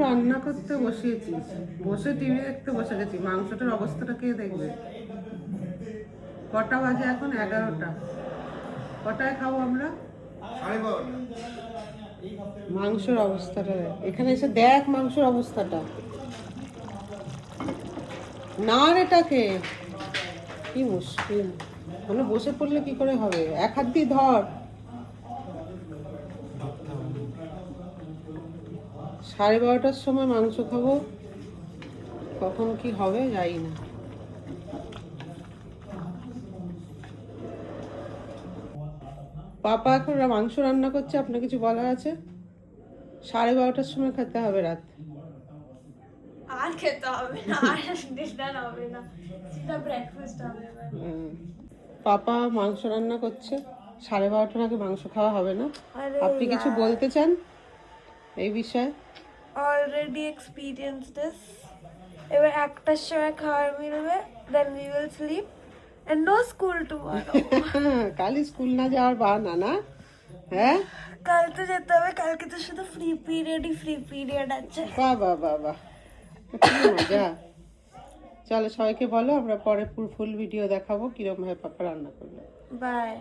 রান্না করতে বসিয়েছি, বসে টিভি দেখতে বসে গেছি। মাংসটার অবস্থাটা কে দেখবে? কটা বাজে এখন? 11টা। কটায় খাবো আমরা? 12:30। মাংসের অবস্থাটা দেখ, এখানে এসে দেখ মাংসের অবস্থাটা। না এটাকে কি মুশকিল, মানে বসে পড়লে কি করে হবে? এক হাত দিয়ে ধর। 12:30টার সময় মাংস খাবো, কখন কি হবে জানি না। পাপা এখন মাংস রান্না করছে, আপনার কিছু বলার আছে? 12:30টার সময় খেতে হবে রাত। আর খেতে হবে না, আর ডিনার হবে না, সেটা ব্রেকফাস্ট হবে এবার। পাপা মাংস রান্না করছে, 12:30টার আগে মাংস খাওয়া হবে না। আরে আপনি কিছু यार, বলতে চান এই বিষয়ে? already experienced this. এবার একটার সময় খাবার মিলবে, then we will sleep and no school tomorrow. কালই স্কুল না যাওয়ার বাহানা না? হ্যাঁ, কাল তো যেতে হবে, কালকে তো শুধু ফ্রি পিরিয়ড আছে। বাহ বাহ বাহ বাহ, কি মজা। চলো সবাইকে বলো, আমরা পরে ফুল ভিডিও দেখাবো কিরকম ভাবে পাপা রান্না করলো। বাই।